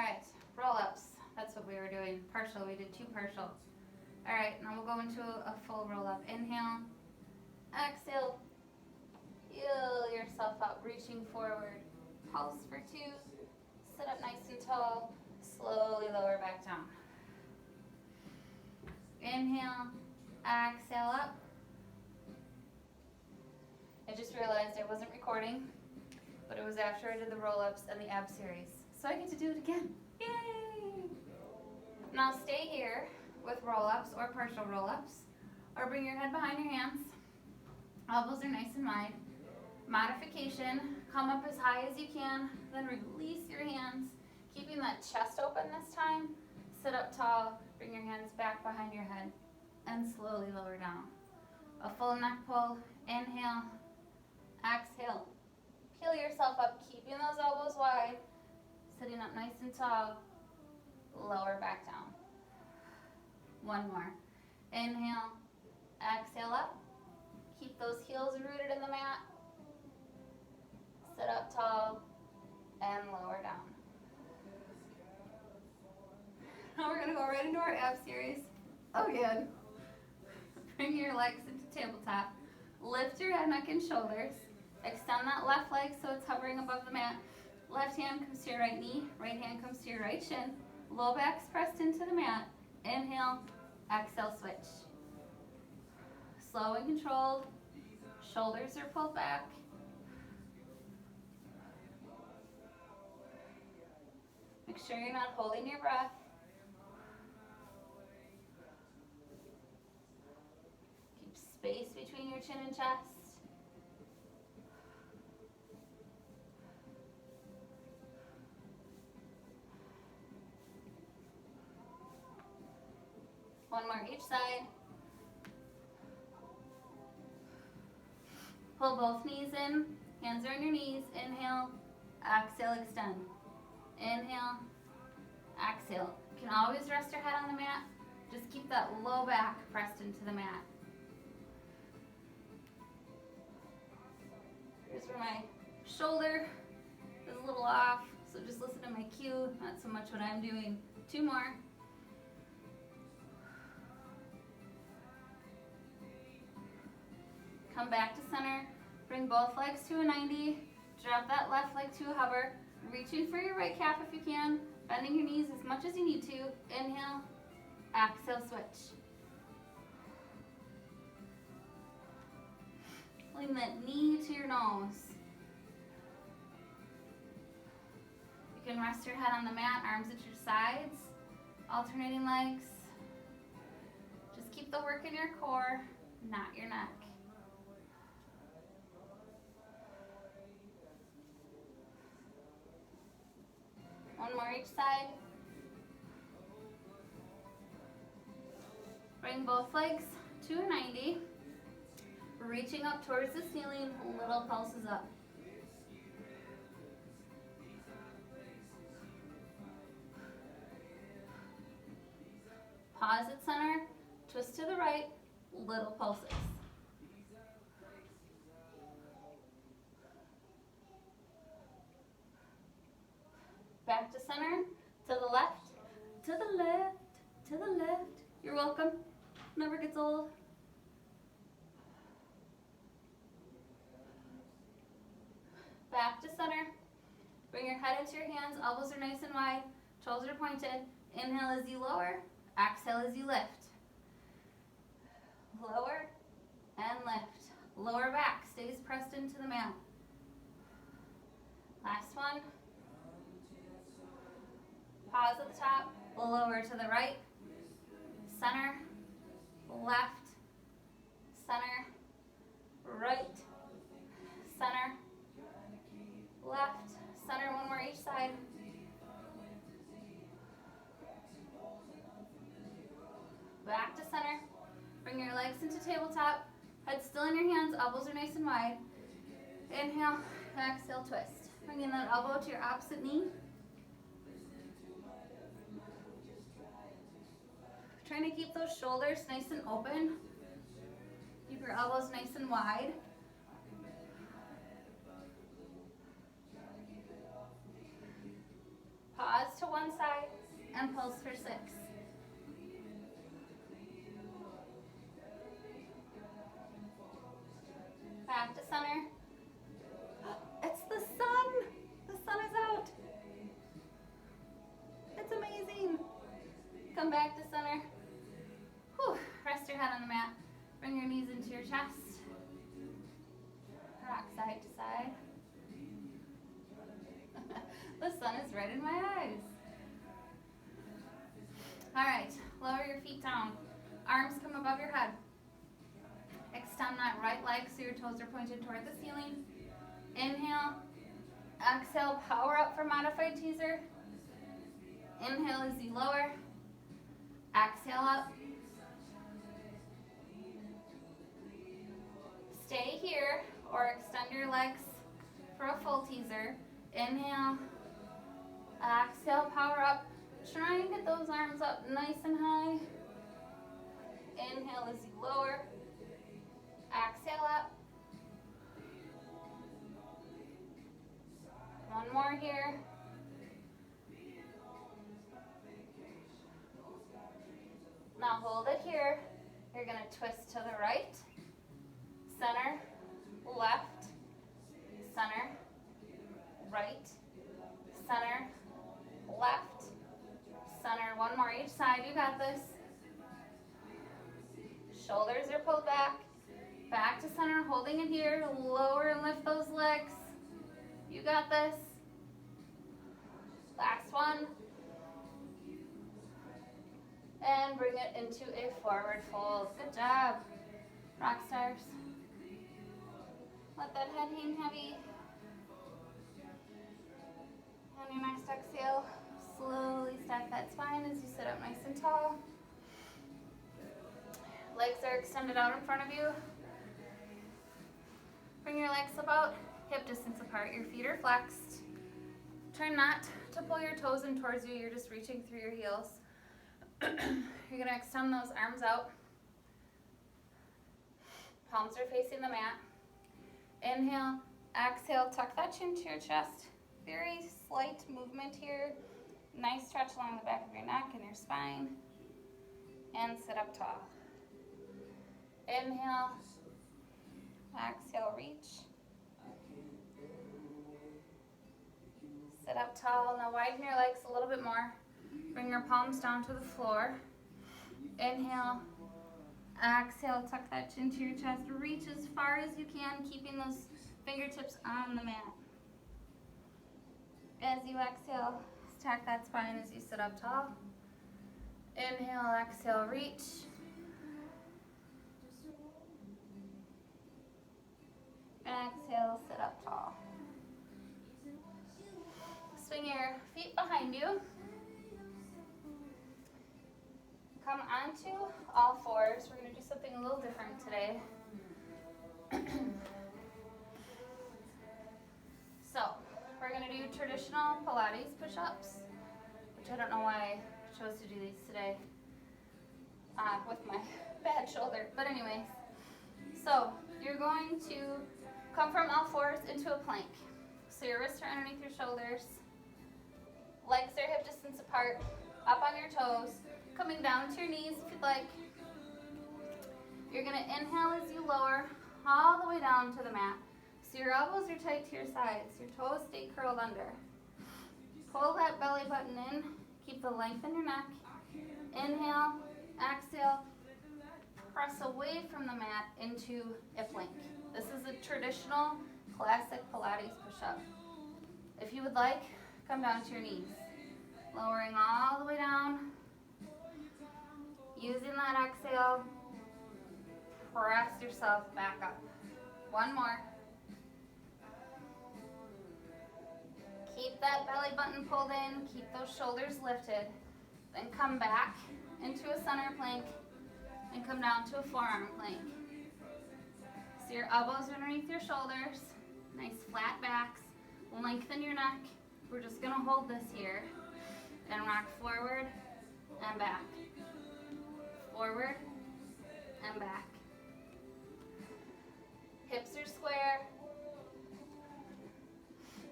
right, roll-ups. That's what we were doing. Partial, we did 2 partial. All right, now we'll go into a full roll-up. Inhale, exhale, heel yourself up, reaching forward. Pulse for 2, sit up nice and tall, slowly lower back down. Inhale, exhale up. I just realized I wasn't recording, but it was after I did the roll-ups and the ab series. So I get to do it again. Yay! Now stay here with roll-ups or partial roll-ups, or bring your head behind your hands. Elbows are nice and wide. Modification, come up as high as you can, then release your hands, keeping that chest open this time. Sit up tall, bring your hands back behind your head, and slowly lower down. A full neck pull, inhale, exhale. Peel yourself up, keeping those elbows wide, sitting up nice and tall, lower back down. One more. Inhale, exhale up. Keep those heels rooted in the mat. Sit up tall and lower down. Now we're gonna go right into our ab series. Again. Bring your legs into tabletop. Lift your head, neck, and shoulders. Extend that left leg so it's hovering above the mat. Left hand comes to your right knee. Right hand comes to your right shin. Low back's pressed into the mat. Inhale, exhale, switch. Slow and controlled. Shoulders are pulled back. Make sure you're not holding your breath. Keep space between your chin and chest. One more each side. Pull both knees in, hands are on your knees. Inhale, exhale, extend. Inhale, exhale. You can always rest your head on the mat. Just keep that low back pressed into the mat. Here's where my shoulder is a little off, so just listen to my cue, not so much what I'm doing. 2 more. Come back to center, bring both legs to a 90, drop that left leg to a hover, reaching for your right calf if you can, bending your knees as much as you need to. Inhale, exhale, switch. Lean that knee to your nose. You can rest your head on the mat, arms at your sides, alternating legs. Just keep the work in your core, not your neck. One more each side. Bring both legs to a 90. Reaching up towards the ceiling, little pulses up. Pause at center, twist to the right, little pulses. Back to center, to the left, to the left, to the left. You're welcome. Never gets old. Back to center. Bring your head into your hands. Elbows are nice and wide. Toes are pointed. Inhale as you lower. Exhale as you lift. Lower and lift. Lower back stays pressed into the mat. Last one. Pause at the top, lower to the right, center, left, center, right, center, left, center. One more each side. Back to center. Bring your legs into tabletop. Head still in your hands, elbows are nice and wide. Inhale, exhale, twist. Bringing that elbow to your opposite knee. Trying to keep those shoulders nice and open. Keep your elbows nice and wide. Pause to one one side and pulse for 6. Back to center. It's the sun. The sun is out. It's amazing. Come back to center. Whew. Rest your head on the mat. Bring your knees into your chest. Rock side to side. The sun is right in my eyes. All right, lower your feet down. Arms come above your head. Extend that right leg so your toes are pointed toward the ceiling. Inhale. Exhale, power up for modified teaser. Inhale as you lower. Exhale up. Stay here or extend your legs for a full teaser. Inhale. Exhale, power up. Try and get those arms up nice and high. Inhale as you lower. Exhale up. One more here. Now hold it here. You're going to twist to the right, center, left, center, right, center, left, center. One more each side. You got this. Shoulders are pulled back. Back to center, holding it here. Lower and lift those legs. You got this. Last one. And bring it into a forward fold. Good job, rock stars. Let that head hang heavy. On your next exhale, slowly stack that spine as you sit up nice and tall. Legs are extended out in front of you. Bring your legs about hip distance apart. Your feet are flexed. Try not to pull your toes in towards you. You're just reaching through your heels. You're going to extend those arms out. Palms are facing the mat. Inhale, exhale, tuck that chin to your chest. Very slight movement here. Nice stretch along the back of your neck and your spine. And sit up tall. Inhale, exhale, reach. Sit up tall. Now widen your legs a little bit more. Bring your palms down to the floor. Inhale. Exhale, tuck that chin to your chest. Reach as far as you can, keeping those fingertips on the mat. As you exhale, stack that spine as you sit up tall. Inhale, exhale, reach. Exhale, sit up tall. Swing your feet behind you. Come onto all fours. We're going to do something a little different today. So, we're going to do traditional Pilates push-ups, which I don't know why I chose to do these today with my bad shoulder. But anyways, so you're going to come from all fours into a plank. So your wrists are underneath your shoulders. Legs are hip distance apart, up on your toes. Coming down to your knees if you'd like. You're going to inhale as you lower all the way down to the mat. So your elbows are tight to your sides. Your toes stay curled under. Pull that belly button in. Keep the length in your neck. Inhale, exhale. Press away from the mat into a plank. This is a traditional classic Pilates push-up. If you would like, come down to your knees. Lowering all the way down. Using that exhale, press yourself back up. One more. Keep that belly button pulled in. Keep those shoulders lifted. Then come back into a center plank and come down to a forearm plank. So your elbows are underneath your shoulders. Nice flat backs. Lengthen your neck. We're just going to hold this here and rock forward and back. Forward and back. Hips are square.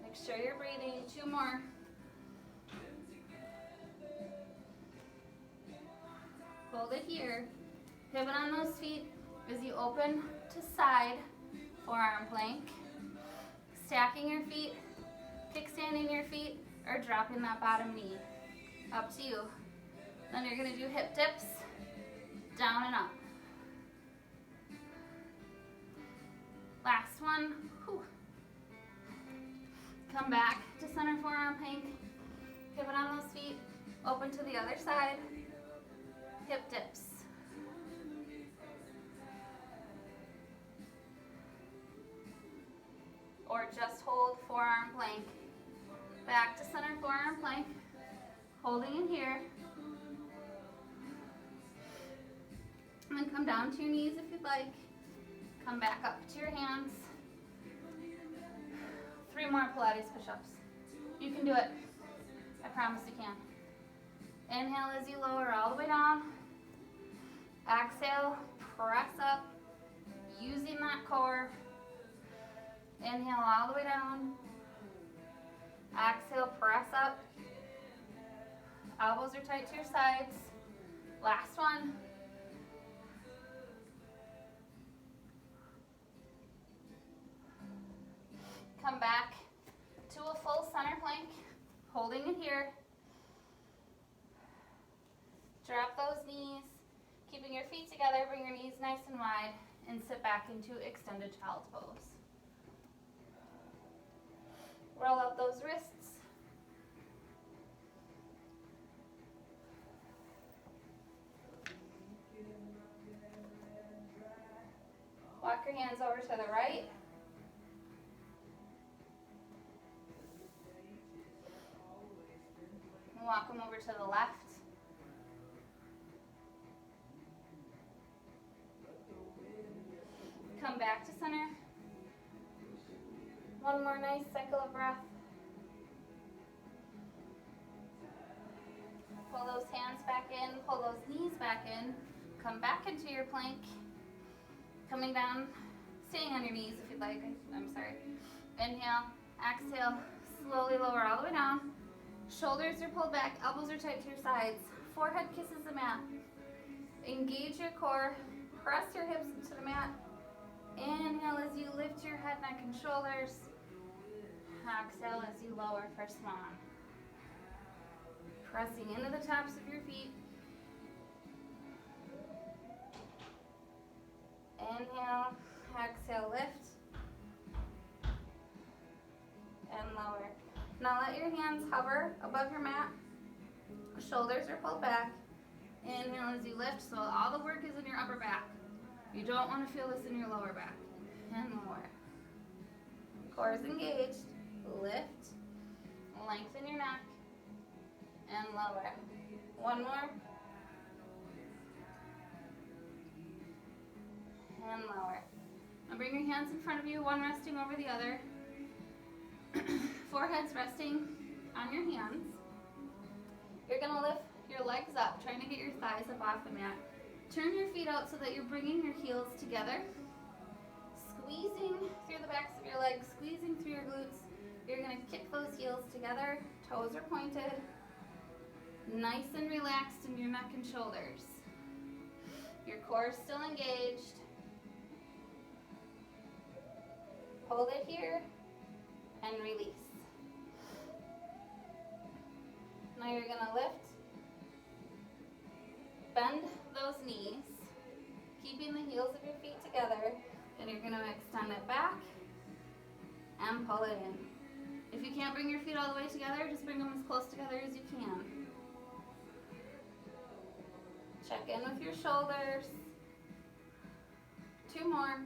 Make sure you're breathing. 2 more. Hold it here. Pivot on those feet as you open to side forearm plank. Stacking your feet, kickstanding your feet, or dropping that bottom knee. Up to you. Then you're gonna do hip dips, down and up. Last one. Whew. Come back to center forearm plank. Pivot on those feet, open to the other side. Hip dips. Or just hold forearm plank. Back to center forearm plank. Holding it here. And then come down to your knees if you'd like. Come back up to your hands. 3 more Pilates push-ups. You can do it. I promise you can. Inhale as you lower all the way down. Exhale, press up, using that core. Inhale all the way down. Exhale, press up. Elbows are tight to your sides. Last one. Come back to a full center plank, holding it here. Drop those knees, keeping your feet together, bring your knees nice and wide, and sit back into extended child's pose. Roll out those wrists. Walk your hands over to the right. Walk them over to the left. Come back to center. One more nice cycle of breath. Pull those hands back in, pull those knees back in. Come back into your plank. Coming down, staying on your knees if you'd like. I'm sorry. Inhale, exhale, slowly lower all the way down. Shoulders are pulled back, elbows are tight to your sides. Forehead kisses the mat. Engage your core, press your hips into the mat. Inhale as you lift your head, neck, and shoulders. Exhale as you lower for swan. Pressing into the tops of your feet. Inhale, exhale, lift. And lower. Now let your hands hover above your mat. Shoulders are pulled back. Inhale as you lift, so all the work is in your upper back. You don't want to feel this in your lower back. And lower. Core is engaged. Lift. Lengthen your neck. And lower. One more. And lower. Now bring your hands in front of you, one resting over the other. Forehead's resting on your hands. You're going to lift your legs up, trying to get your thighs up off the mat. Turn your feet out so that you're bringing your heels together. Squeezing through the backs of your legs, squeezing through your glutes. You're going to kick those heels together. Toes are pointed. Nice and relaxed in your neck and shoulders. Your core is still engaged. Hold it here and release. Now you're going to lift. Bend those knees, keeping the heels of your feet together, and you're going to extend it back and pull it in. If you can't bring your feet all the way together, just bring them as close together as you can. Check in with your shoulders. 2 more.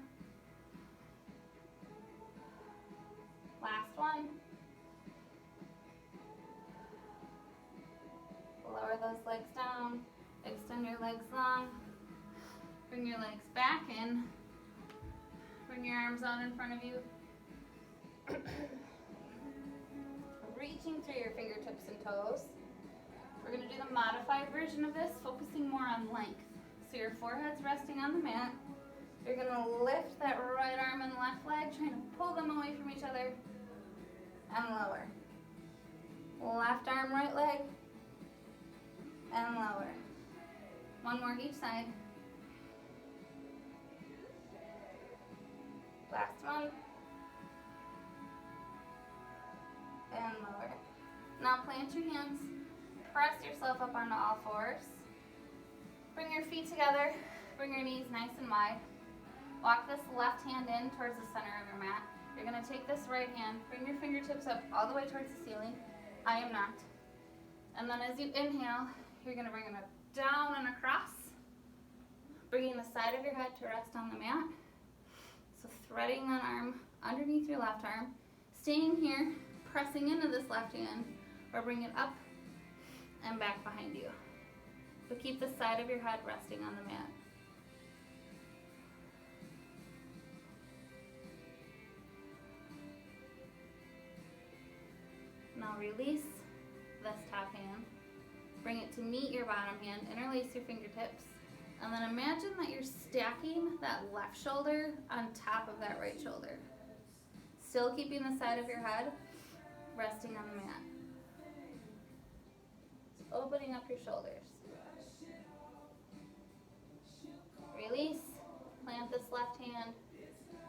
Last one. Lower those legs down. Extend your legs long. Bring your legs back in. Bring your arms out in front of you. Reaching through your fingertips and toes. We're going to do the modified version of this, focusing more on length. So your forehead's resting on the mat. You're going to lift that right arm and left leg, trying to pull them away from each other. And lower. Left arm, right leg. And lower. One more each side. Last one. And lower. Now plant your hands. Press yourself up onto all fours. Bring your feet together. Bring your knees nice and wide. Walk this left hand in towards the center of your mat. You're going to take this right hand, bring your fingertips up all the way towards the ceiling. I am not. And then as you inhale, you're going to bring them down and across, bringing the side of your head to rest on the mat. So threading that arm underneath your left arm, staying here, pressing into this left hand, or bring it up and back behind you. But keep the side of your head resting on the mat. Now release this top hand. Bring it to meet your bottom hand. Interlace your fingertips. And then imagine that you're stacking that left shoulder on top of that right shoulder. Still keeping the side of your head resting on the mat. Just opening up your shoulders. Release. Plant this left hand.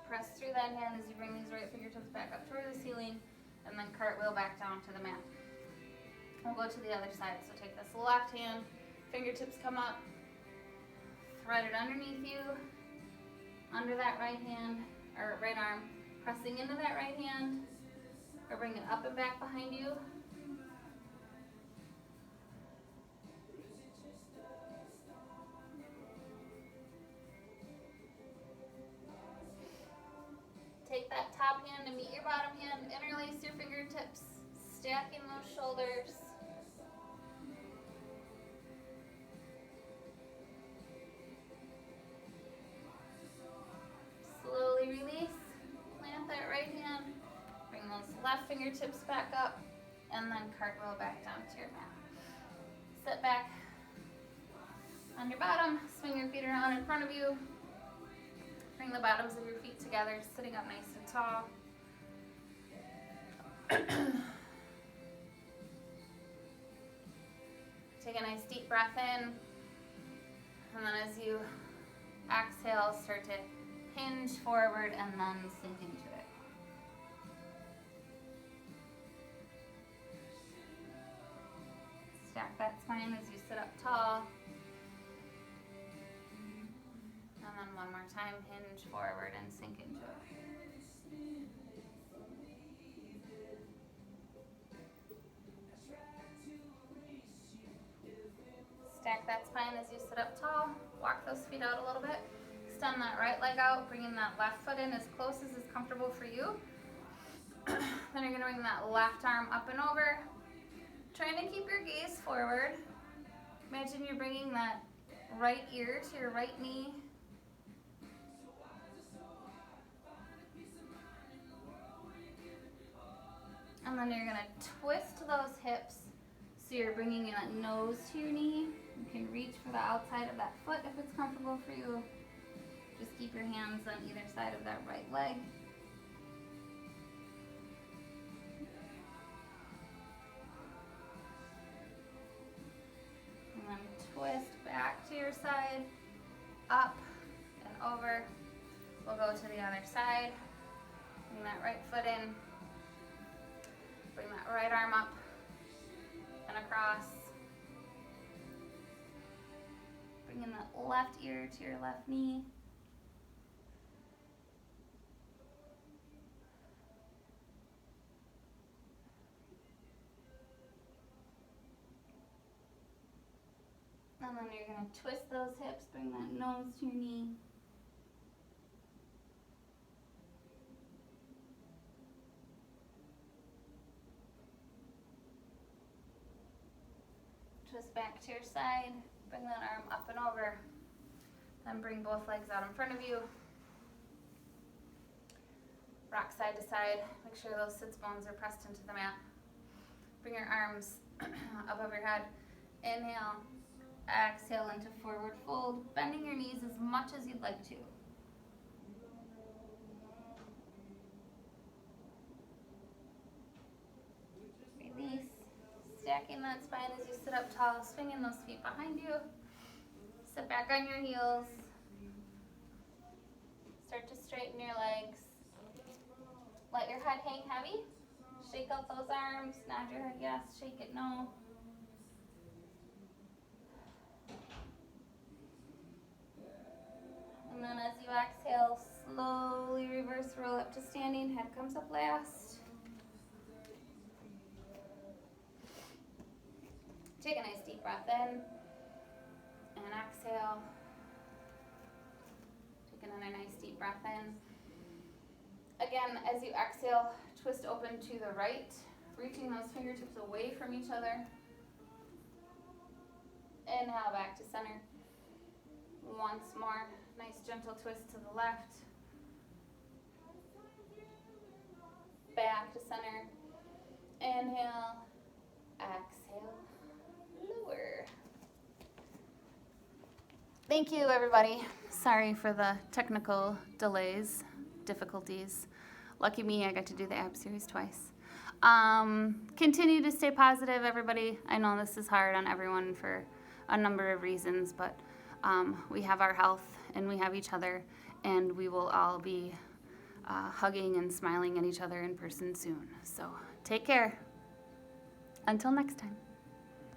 Press through that hand as you bring these right fingertips back up toward the ceiling. And then cartwheel back down to the mat. We'll go to the other side. So take this left hand, fingertips come up, thread it underneath you, under that right hand, or right arm, pressing into that right hand, or bring it up and back behind you. Take that top hand to meet your bottom hand, interlace your fingertips, stacking those shoulders. Slowly release, plant that right hand, bring those left fingertips back up, and then cartwheel back down to your mat. Sit back on your bottom, swing your feet around in front of you. Bring the bottoms of your feet together, sitting up nice and tall. Take a nice deep breath in, and then as you exhale, start to hinge forward and then sink into it. Stack that spine as you sit up tall. And then one more time, hinge forward and sink into it. Stack that spine as you sit up tall. Walk those feet out a little bit. Extend that right leg out, bringing that left foot in as close as is comfortable for you. Then you're going to bring that left arm up and over. Trying to keep your gaze forward. Imagine you're bringing that right ear to your right knee. And then you're going to twist those hips so you're bringing that nose to your knee. You can reach for the outside of that foot if it's comfortable for you. Just keep your hands on either side of that right leg. And then twist back to your side, up and over. We'll go to the other side. Bring that right foot in. Bring that right arm up and across. Bringing that left ear to your left knee. And then you're going to twist those hips, bring that nose to your knee. Twist back to your side, bring that arm up and over. Then bring both legs out in front of you. Rock side to side, make sure those sits bones are pressed into the mat. Bring your arms above your head. Inhale, exhale into forward fold, bending your knees as much as you'd like to. Release, stacking that spine as you sit up tall, swinging those feet behind you. Sit back on your heels. Start to straighten your legs. Let your head hang heavy. Shake out those arms. Nod your head yes, shake it no. And then as you exhale, slowly reverse roll up to standing. Head comes up last. Take a nice deep breath in. And exhale. Take another nice deep breath in. Again, as you exhale, twist open to the right, reaching those fingertips away from each other. Inhale back to center. Once more, nice gentle twist to the left. Back to center. Inhale, exhale, lower. Thank you, everybody. Sorry for the technical delays, difficulties. Lucky me, I got to do the ab series twice. Continue to stay positive, everybody. I know this is hard on everyone for a number of reasons, but we have our health and we have each other, and we will all be hugging and smiling at each other in person soon. So take care. Until next time.